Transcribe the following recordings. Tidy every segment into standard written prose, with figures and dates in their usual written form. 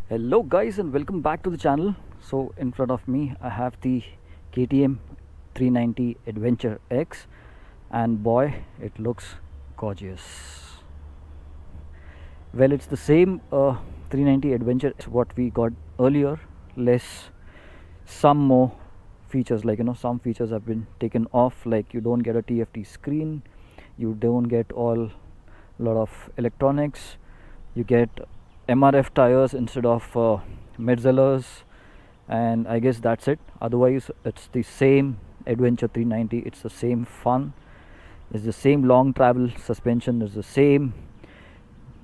Hello guys and welcome back to the channel. So in front of me I have the KTM 390 Adventure X, and boy, it looks gorgeous. Well, it's the same 390 Adventure as what we got earlier, less some more features, like some features have been taken off, like you don't get a TFT screen, you don't get all lot of electronics, you get MRF tires instead of Metzger's, and I guess that's it. Otherwise it's the same Adventure 390, it's the same fun, it's the same long travel suspension, it's the same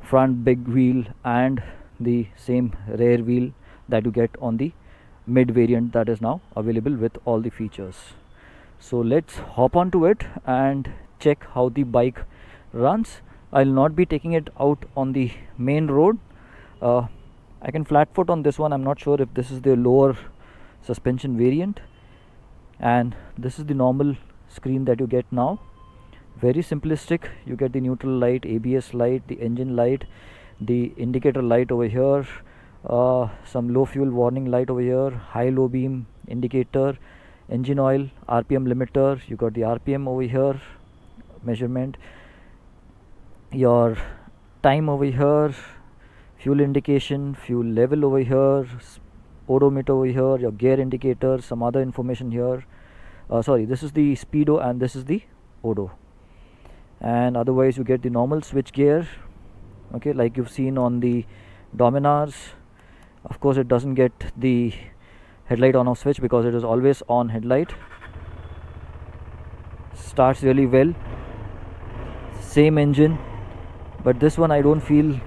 front big wheel and the same rear wheel that you get on the mid variant that is now available with all the features. So let's hop onto it and check how the bike runs. I'll not be taking it out on the main road. I can flat foot on this one. I'm not sure if this is the lower suspension variant, and this is the normal screen that you get now. Very simplistic. You get the neutral light, ABS light, the engine light, the indicator light over here, some low fuel warning light over here, high low beam indicator, engine oil, RPM limiter. You got the RPM over here, measurement, your time over here, fuel indication, fuel level over here, odometer over here, your gear indicator, some other information here. Sorry, this is the speedo and this is the odo. And otherwise you get the normal switch gear, okay, like you've seen on the Dominars. Of course it doesn't get the headlight on off switch because it is always on headlight. Starts really well, same engine, but this one I don't feel,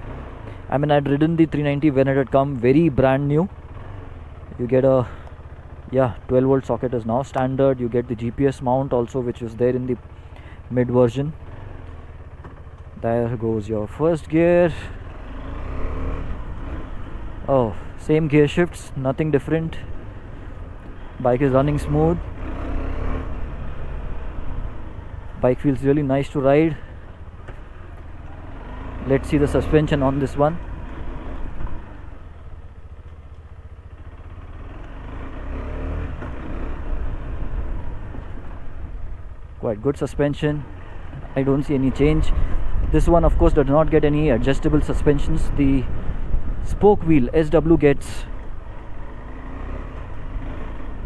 I mean, I'd ridden the 390 when it had come very brand new. You get a 12 volt socket is now standard. You get the GPS mount also, which is there in the mid version. There goes your first gear. Oh, same gear shifts, nothing different. Bike is running smooth. Bike feels really nice to ride. Let's see the suspension on this one. Quite good suspension. I don't see any change. This one of course does not get any adjustable suspensions. The spoke wheel SW gets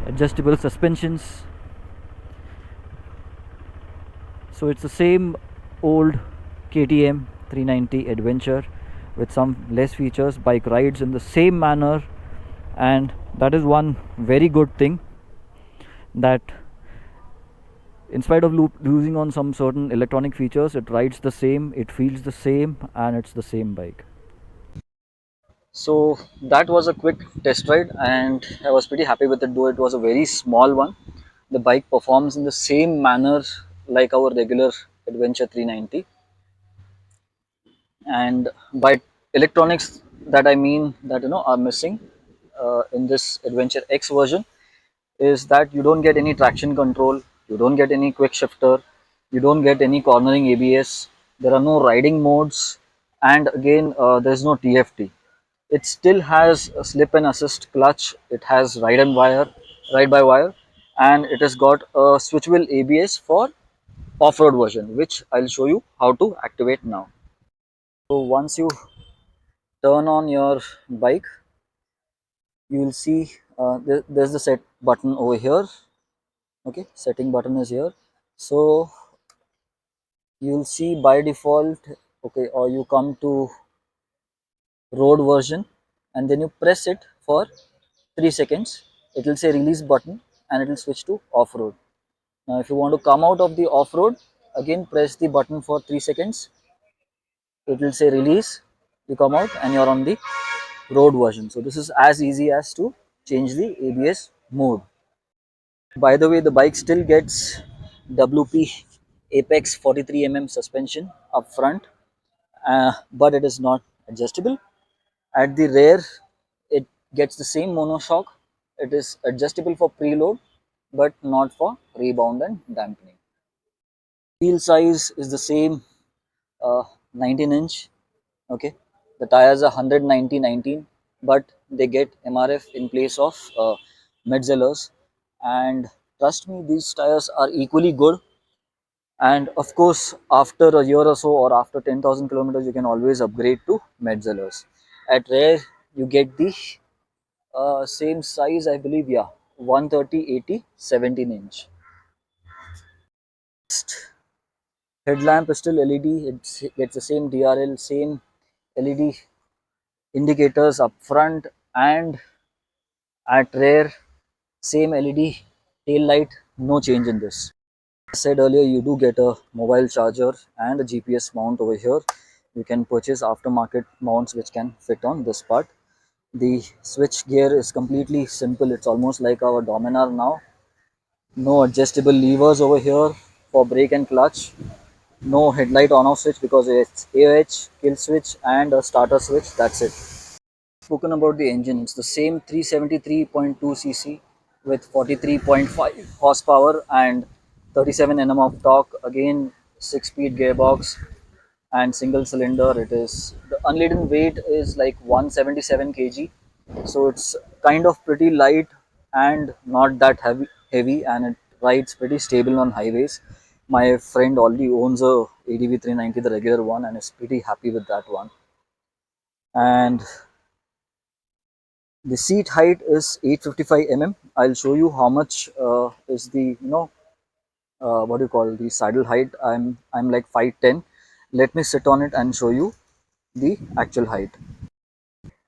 adjustable suspensions. So it's the same old KTM 390 Adventure with some less features. Bike rides in the same manner, and that is one very good thing, that in spite of losing on some certain electronic features, it rides the same, it feels the same, and it's the same bike. So that was a quick test ride and I was pretty happy with it, though it was a very small one. The bike performs in the same manner like our regular Adventure 390, and by electronics that I mean that are missing in this Adventure X version is that you don't get any traction control, you don't get any quick shifter, you don't get any cornering ABS, there are no riding modes, and again there's no TFT. It still has a slip and assist clutch, it has ride by wire, and it has got a switch wheel ABS for off-road version, which I'll show you how to activate now. So once you turn on your bike, you will see there's the set button over here. Okay, setting button is here. So you'll see by default, okay, or you come to road version and then you press it for 3 seconds. It will say release button and it will switch to off-road. Now if you want to come out of the off-road, again press the button for 3 seconds. It will say release, you come out and you're on the road version. So this is as easy as to change the ABS mode. By the way, the bike still gets WP Apex 43 suspension up front, but it is not adjustable. At the rear, it gets the same monoshock. It is adjustable for preload, but not for rebound and dampening. Wheel size is the same, 19 inch. Okay, the tires are 190/19. but they get MRF in place of Metzeller's. And trust me, these tires are equally good. And of course, after a year or so, or after 10,000 kilometers, you can always upgrade to Metzeller's. At Rare, you get the same size, I believe, yeah, 130, 80, 17 inch. Headlamp is still LED. It's the same DRL, same LED indicators up front, and at Rare, same LED tail light. No change in this. I said earlier, you do get a mobile charger and a GPS mount over here. You can purchase aftermarket mounts which can fit on this part. The switch gear is completely simple. It's almost like our Dominar now. No adjustable levers over here for brake and clutch. No headlight on off switch because it's AOH, kill switch and a starter switch. That's it. Spoken about the engine, it's the same 373.2 cc with 43.5 horsepower and 37 Nm of torque. Again, 6-speed gearbox and single cylinder. It is the unladen weight is like 177 kg, so it's kind of pretty light and not that heavy, and it rides pretty stable on highways. My friend already owns a ADV 390, the regular one, and is pretty happy with that one. And the seat height is 855 mm. I'll show you how much is the what do you call the saddle height. I'm like 5'10". Let me sit on it and show you the actual height.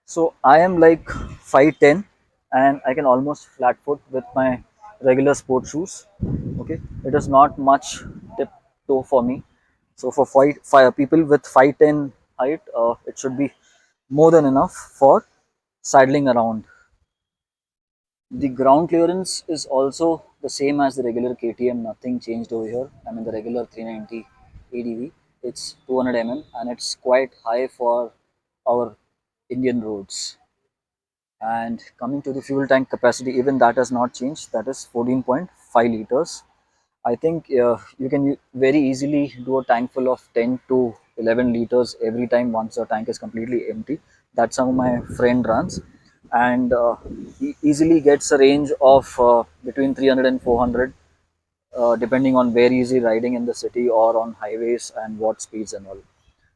So I am like 5'10", and I can almost flat foot with my regular sport shoes. Okay, it is not much tip toe for me. So for five people with 5'10" height, it should be more than enough for saddling around. The ground clearance is also the same as the regular KTM, nothing changed over here. I mean the regular 390 ADV, it's 200 mm and it's quite high for our Indian roads. And coming to the fuel tank capacity, even that has not changed, that is 14.5 liters. I think you can very easily do a tank full of 10 to 11 liters every time once the tank is completely empty. That's how my friend runs, and he easily gets a range of between 300 and 400, depending on where is he riding in the city or on highways and what speeds and all.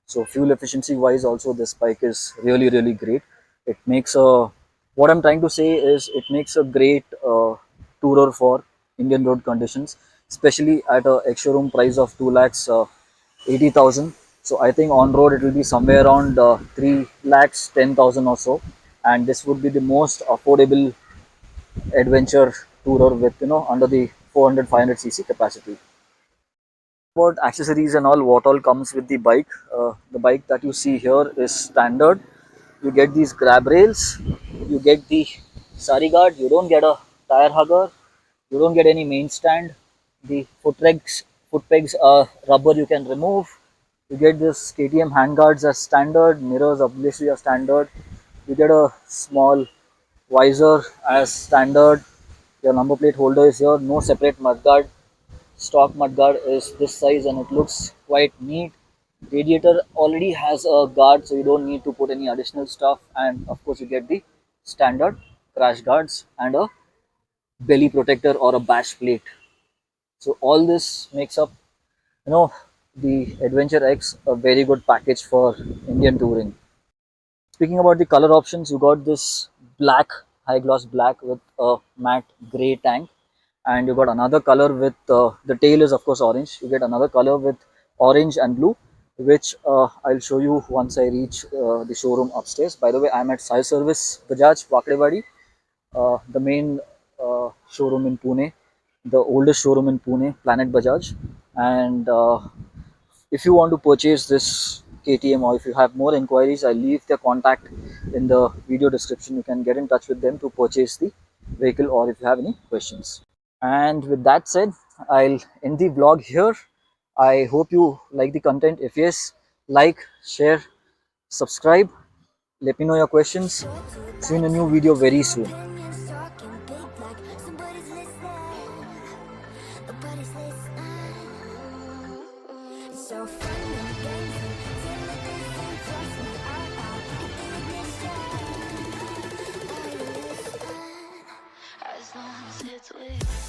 So fuel efficiency wise also this bike is really great. It makes a, what I'm trying to say is it makes a great tourer for Indian road conditions, especially at a ex-showroom price of 2 lakhs 80,000. So I think on road it will be somewhere around 3 lakhs 10,000 or so, and this would be the most affordable adventure tourer with under the 400 500 cc capacity. About accessories and all, what all comes with the bike that you see here is standard. You get these grab rails, you get the sari guard, you don't get a tire hugger, you don't get any main stand. The foot pegs are rubber, you can remove. You get this KTM handguards as standard, mirrors obviously are standard. You get a small visor as standard. Your number plate holder is here, no separate mudguard. Stock mudguard is this size and it looks quite neat. Radiator already has a guard, so you don't need to put any additional stuff. And of course, you get the standard crash guards and a belly protector or a bash plate. So all this makes up, you know, the Adventure X a very good package for Indian touring. Speaking about the color options, you got this black, high gloss black with a matte gray tank, and you got another color with the tail is of course orange. You get another color with orange and blue, which I'll show you once I reach the showroom upstairs. By the way, I'm at Sai Service Wakdewadi, the main showroom in Pune, the oldest showroom in Pune, Planet Bajaj. And if you want to purchase this KTM, or if you have more inquiries, I'll leave their contact in the video description. You can get in touch with them to purchase the vehicle, or if you have any questions. And with that said, I'll end the vlog here. I hope you like the content. If yes, like, share, subscribe. Let me know your questions. See you in a new video very soon. So fun and games till it isn't just me. believe.